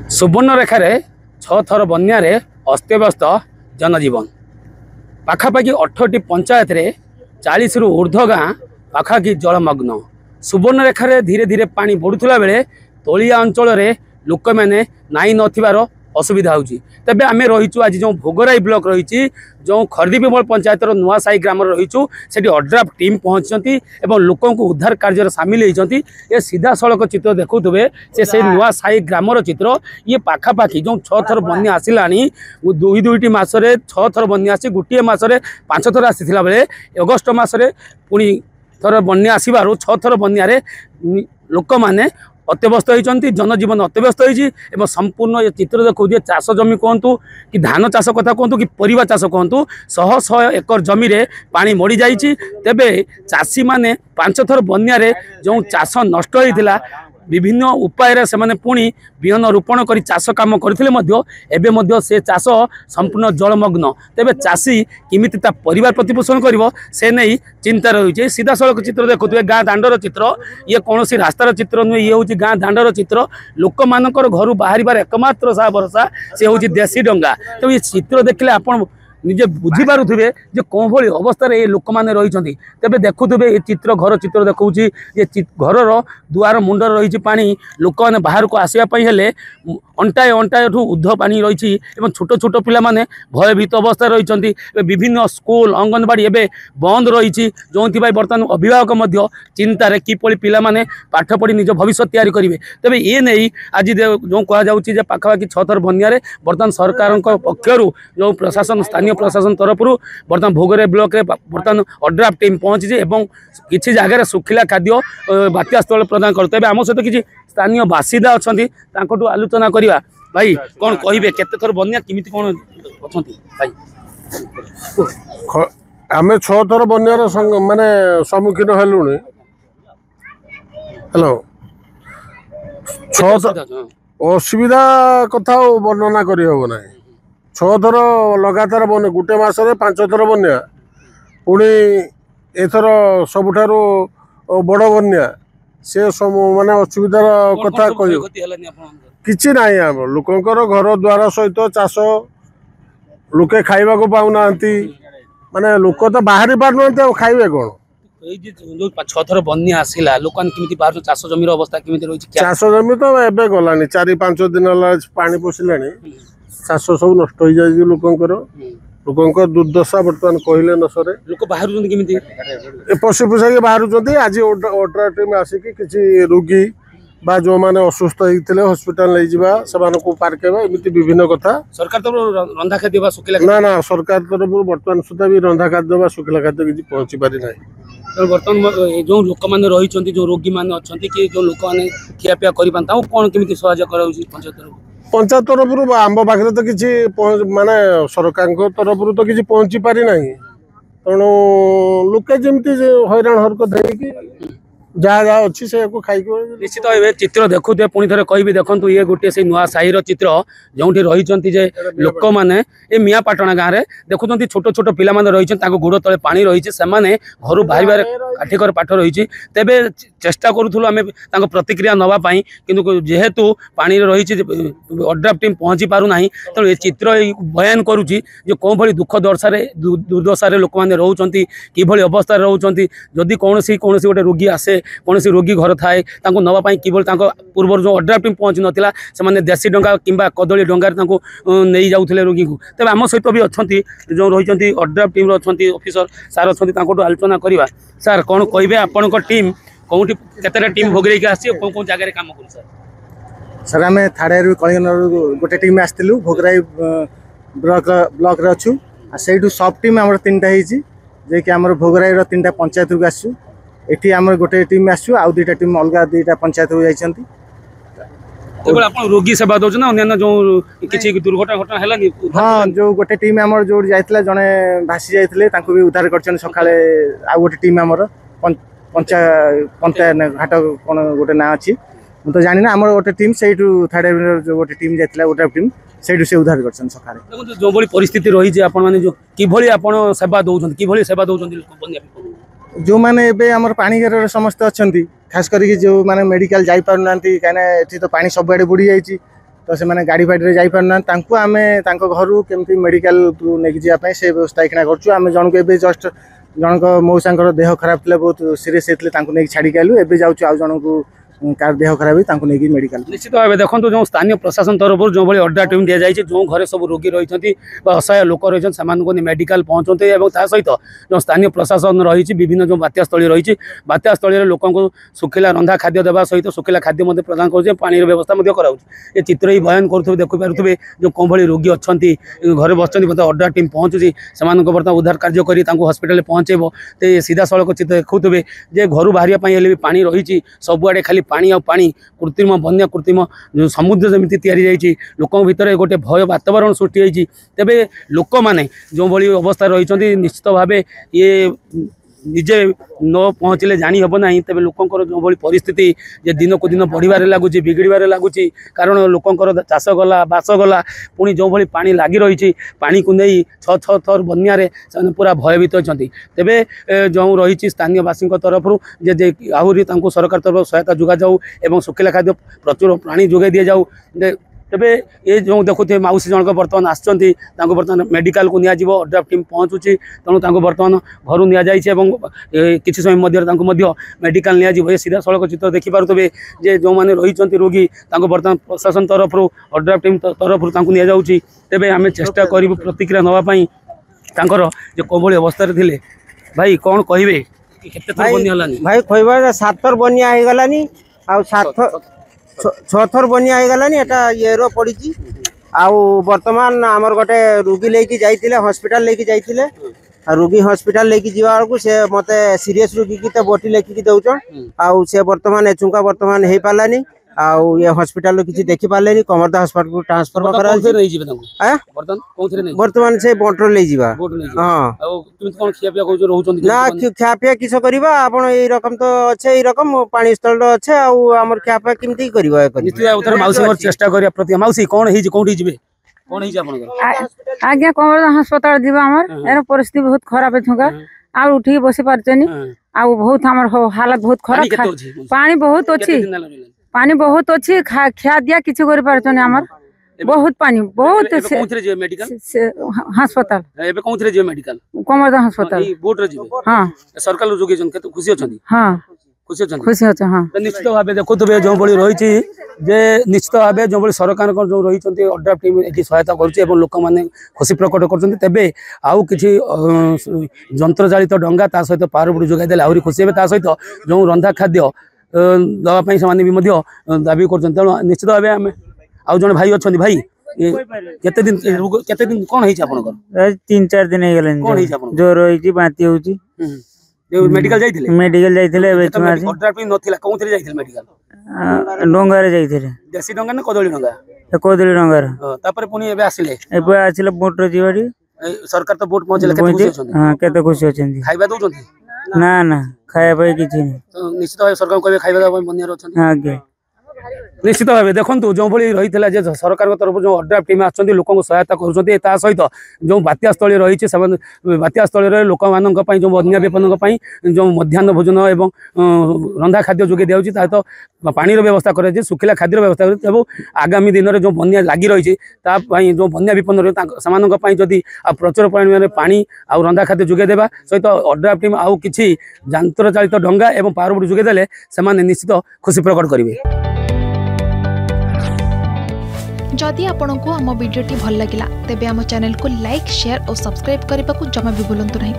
सुवर्णरेखार 6 थर बन्यारे अस्तव्यस्त जनजीवन पाखापाखि 18टी पंचायत रे 40 रु ऊर्ध्व गाँ पाखापाखि जलमग्न। सुवर्णरेखार धीरे धीरे पानी बढ़ुला बेले तलिया अंचल रे लोक मैंने नाई नथिबार असुविधा होची। तबे आमे रहिचु आज जो भोगराई ब्लॉक रही जो खरदीपिमल पंचायत नुआसाई ग्राम रहीचु सेठी अड्राफ टीम पहुंचती एवं लोकों को उद्धार कार्य सामिल होती। ये सीधा सड़क चित्र देखुवे से नुआसाई ग्रामर चित्र ये पाखापाखि जो 6 थर बन्या आसला दुईटी मसरे 6 थर बन्या आसी गोटे मसरे 5 थर आसी बेले अगस्ट मसरे पुणी थर बन्या आसबार 6 थर बन्यारे लोक मैंने अत्यवस्थ होती। जनजीवन अत्यवस्थ हो संपूर्ण ये चित्र देखो चाष जमी कहतु कि धान चाष कथा कहतु कि परिवा चाष कहतु 100 एकर जमी रे पानी मड़ी जाइए। तेबे चाषी माने 5 थर बन्यारे जो चाष नष्ट होता विभिन्न उपाय से माने पुणी बिहन रोपण कर चाष काम करते से चाष संपूर्ण जलमग्न। तेबे चाषी किमिति ता परिवार प्रतिपोषण करिवो से नहीं चिंता रही। सीधा सड़क चित्र देखुए गाँ दांडर चित्र ये कौन रास्तार चित्र नुहे ये हूँ गाँ दांडर चित्र लोक मानकर घर बाहर एकमात्र सा भरोसा से हूँ देशी डंगा। तो ये चित्र देखले आपण निजे बुझीपारे जे कौन भाई अवस्था ये लोक मैंने रही। तेज देखुवे ये चित्र घर चित्र देखा ये घर दुआर मुंडर रही पानी लोक मैंने बाहर को आसवाई हेले अंटाए अंटाए ऊर्ध्व पानी रही छोट छोट पिला माने भयभीत अवस्था रही। विभिन्न स्कूल अंगनवाड़ी एवं बंद रही जो बर्तमान अभिभावक चिंतार किपरि पिला माने पाठ पढ़ी निज भविष्य तैयारी करेंगे। तेज ये नहीं आज जो कहुचे पाखापाखि 6 थर बन्यारे बर्तमान सरकार पक्षर जो प्रशासन स्थानीय प्रशासन तरफ बर्तमान भोगराई ब्लॉक रे बर्तमान अड्राफ टीम पहुंची किसी जगह सुखिला खाद्य बात्या स्थल प्रदान करते। आम सहित किसी स्थानीय बासिंदा अच्छा आलोचना करवा भाई कौन कहे केते थर बन्या किमिति कौन भाई आमे 6 थर बन्यार माने सम्मुखीन हेलुनी। हेलो 6 असुविधा कथा वर्णना करी हो ना। 6 थर लगातार बन्या गोटे मसरे 5 थर बन्या पुणी एथर सबुठारू बड़ बन्या से सब माने असुविधार कथा कह किछि नाही। आम लोकंकर घर द्वार सहित चाष लोके खाइबा को पाउना माने लोक तो बाहरी पारना खाइबे कौन। 6 थर बन्या आसला लोक बाहर चाष जमीर अवस्था केमिति रही चाष जमी तो एबे गलानी 4-5 दिन पानी पशिलानी चाष सब नष्ट हो जाए लोकंकर लोकंकर दुर्दशा बर्तमान कहले न सरे लोक बाहर केमिति पशु पोषा के बाहर आज ओड्रा टीम आसिक किसी रोगी बा जो माने असुस्थ होते हॉस्पिटल ले जावा से पार्केबा एमती विभिन्न कथा सरकार तरफ रंधा खाद्य सुखिला ना ना सरकार तरफ बर्तमान सुधा भी रंधा खाद्य सुखिला खाद्य किसी पहुंची पारि ना। बर्तमान जो लोक मैंने रही जो रोगी मैंने अच्छा कि जो लोक मैंने खियापिया कर कौन केमिति सहयोग कर पंचायत तरफ आम पाखे तो किसी माने सरकार तरफ तो किसी पहुंची पारि ना। तेणु लोके जमी हैरान हरकत है जहाँ जहाँ अच्छी से खाई निश्चित भाव चित्र देखुए पुणी थे कह देखो ये गोटे से नुआ साहिर चित्र जो रही लोक मैंने ये मियापाटना गाँव में देखुं छोट छोट पिला रही गोड़ तले पानी रही से घर बाहर काठिकर पाठ रही। तेबे चेष्टा करूँ आम प्रतिक्रिया नापी कि जेहेतु पानी रही अड्राफ टीम पहुँची पारना तेणु ये चित्र बयान करुच्ची कौन भाई दुख दुर्दशार लोक मैंने रोच कि अवस्था रोच जदि कौन गोटे रोगी आसे कौन रोगी घर थाए नापी कि पूर्व जो अड्राफ टीम पहुँची नाला से देशी डंगा कि कदली डंगार नहीं जाऊे रोगी को। तेज आम सहित भी अच्छा जो रही अड्राफ टीम अच्छा ऑफिसर सार अच्छा आलोचना करवा। सार कौन कहे आपण टीम कौटी केतटा टीम भोगराई के आसी कौन कौन जगह काम कर सर आम थाड़े कलिंगन गोटे टीम आसलु भोगराई ब्लॉक रे अच्छु से सब टीम आम 3टा जे कि आम भोगराई 3टा पंचायत को आसु एटी आम गोटे टीम आसु आ 2टा टीम अलग 2टा पंचायत को जाइछंती। केवल आपण रोगी सेवा दउछ ना अन्य जो किछि दुर्घटना घटना हलानी। हां जो गोटे टीम आमर जो जाइतला जने भासी जाइतले तांको भी उद्धार करछन सकाळे आ गोटे टीम आमर पंचायत घाट कोन गोटे ना अछि मु तो जानि ना आमर गोटे टीम सेठु थाडे जो गोटे टीम जाइतला गोटे टीम सेठु से उद्धार करछन सकाळे। देखो जो बड़ी परिस्थिति रही जे आपण माने जो कि भली आपण सेवा दउछन कि भली सेवा दउछन बन्या जो मैंने एबे हमर पानी घर समस्त अच्छा खास करके जो मैंने मेडिकल जाई पारु नांती कहीं एठी तो पानी सब आड़े बुड़ी जाइए तो से गाड़ी फाड़ी जाई पारना तांको आमे तांको घरु केमती मेडिकल नेकी जापाई से व्यवस्था इखना करछु। आमे जणको एबे जस्ट जणको मौसांकर देह खराब थिले बहुत सीरियस हेतले तांको नेकी छाडी कालु एबे जाउछु आ जणको कार देह खराब तांको नेकी मेडिकल। निश्चित भाव देखो जो स्थानीय प्रशासन तरफ जो भाई अड्डा टीम दि जाए जो घरे सब रोगी रही असहाय लोक रही से मेडिकल पहुँचते और ता सहित जो स्थानीय प्रशासन रही विभिन्न जो बात्यास्थली रही बात्यास्थली लोक सुखिला रंधा खाद्य देवा सहित सुखिला खाद्य प्रदान कर पानी व्यवस्था ये चित्र ही बयान करुवे देखिपे जो कौन भाई रोगी अच्छा घरे बस अड्डा टीम पहुँचुची से बर्तमान उद्धार कार्य कर हस्पिटाल पहुँचेब तो सीधा सड़क चित्र देखुवे जे घर बाहर पानी रही सबुआड़े खाली पानी आ पानी कृत्रिम बन्या कृत्रिम जो समुद्र जमी तैयारी लोक भितर गोटे भय वातावरण सृष्टि होती तेबे लोक माने जो भली अवस्था रही निश्चित भाव ये निजे न पहुँचले जानी हम ना तेज लोकंर जो भली परिस्थिति जे दिन को दिन बढ़िबार लगुच बिगड़बार लगुच कारण लोकंर चाष गला बास गला पुणी जो भली पानी लगी रही पानी को नहीं छ थर बन्यारे पूरा भयभीत होती तेबे जो रही स्थानीय बासी तरफ जे आहरी सरकार तरफ सहायता जोगा जाऊ एवं सुखिला खाद्य प्रचुर पानी जोगे दि जाऊ तेबे ये जो देखुए मौसी जनक बर्तमान आसुँच बर्तमान मेडिकल को नियाजिब अड्डा टीम पहुँचुची तेणु बर्तमान घर नि जाइए किसी समय मेडिकल नियाजिब ये सीधा सड़क चित्र देखिपे जे जो मैंने रही रोगी बर्तमान प्रशासन तरफ अड्डा टीम तरफ नि जाऊँगी तेबे आम चेष्टा करूँ प्रतिक्रिया नापी जो कौन अवस्था थे भाई कौन कहे भाई कहवा 7 थर बनिया हो गलानी आ 6 थर बनिया हो गलानी एटा ये रो पड़ी आउ वर्तमान आमर गोटे रोगी लेके जाइतिले हॉस्पिटल लेके जाइतिले रोगी हॉस्पिटल लेके जीवा को से मते सीरियस रोगी की तो बोटी लेके दउचन आउ से वर्तमान एचुका वर्तमान हे पालानी आउ ये हॉस्पिटल किसी देखि पालेनी कमरदा हॉस्पिटल को ट्रांसफर वर्तमान से बंटर ले जीवा हां ना खापिया किस करबा आपण ए रकम तो अच्छे ए रकम पानी स्थल अच्छे आउ हमर खापिया किमती करबा मौसी चेष्टा करिया प्रति मौसी कौन हे कोठी जिबे कौन हे आपन आज्ञा कमरदा अस्पताल जीवा हमर एरो परिस्थिति बहुत खराब थुका आ उठी बसी पारचनी आ बहुत हमर हालत बहुत खराब पानी बहुत अच्छी पानी बहुत अच्छी खा दिया किसी कर पारछन हमर बहुत पानी बहुत मेडिकल अस्पताल एबे कोथरे जे मेडिकल कमरदा अस्पताल बोट रे जिबे हां सरकार जोगे जन के खुशी अछंदी हां खुशी अच्छा हाँ निश्चित भाव देखुए जो भाई रही जे निश्चित भाव जो भाई सरकार जो रही अड्डा टीम ये सहायता कर लोक मैंने खुशी प्रकट कर आउ कि जंत्र चालित डंगा ता सहित पावर जोगाई आहरी खुशी हे सहित जो रंधा खाद्य दवाई से दाबी कर निश्चित भाव आम आउ जन भाई अच्छा भाई केते दिन कौन है 3-4 दिन ज्वर होती बांती होती मेडिकल जाइथिले अड्डा टीम नथिला कोथरे जाइथिले मेडिकल डोंगा रे जाइथिले देसी डंगा ना कदली डंगा कदली डंगा तापर पुनी एबे आसिले बोट रे जीवाडी सरकार तो बोट पहुंचले केते खुशी अछन हां केते खुशी अछन खाइबा दउछन ना खाया पाई किछि नै तो निश्चित भाव सरकार कहबे खाइबा दवा बनियर अछन आगे निश्चित भाव देखो जो भाई रही है सरकार तरफ जो अड्डा टीम आसुँच लोक सहायता कर सहित जो बात्यास्थली रही बात्यास्थली लोक मान जो बन्या विपन्न जो मध्याह्न भोजन एवं रंधा खाद्य जोगे दिया सहित पानी व्यवस्था कर सुखिला खाद्य व्यवस्था कर आगामी दिन में जो बन्या लगी रही जो बन्या विपन्न रही जदि प्रचुर परिमाण में पानी आ रंधा खाद्य जोगे देवा सहित अड्डा टीम आउ कि यंत्र चालित डंगा एवं पावर जोगे देले से निश्चित खुशी प्रकट करेंगे। जदि आपंक आम भिडी भल लगा तेब आम चैनल को लाइक शेयर और सब्सक्राइब करने को जमा भी भूलु नहीं।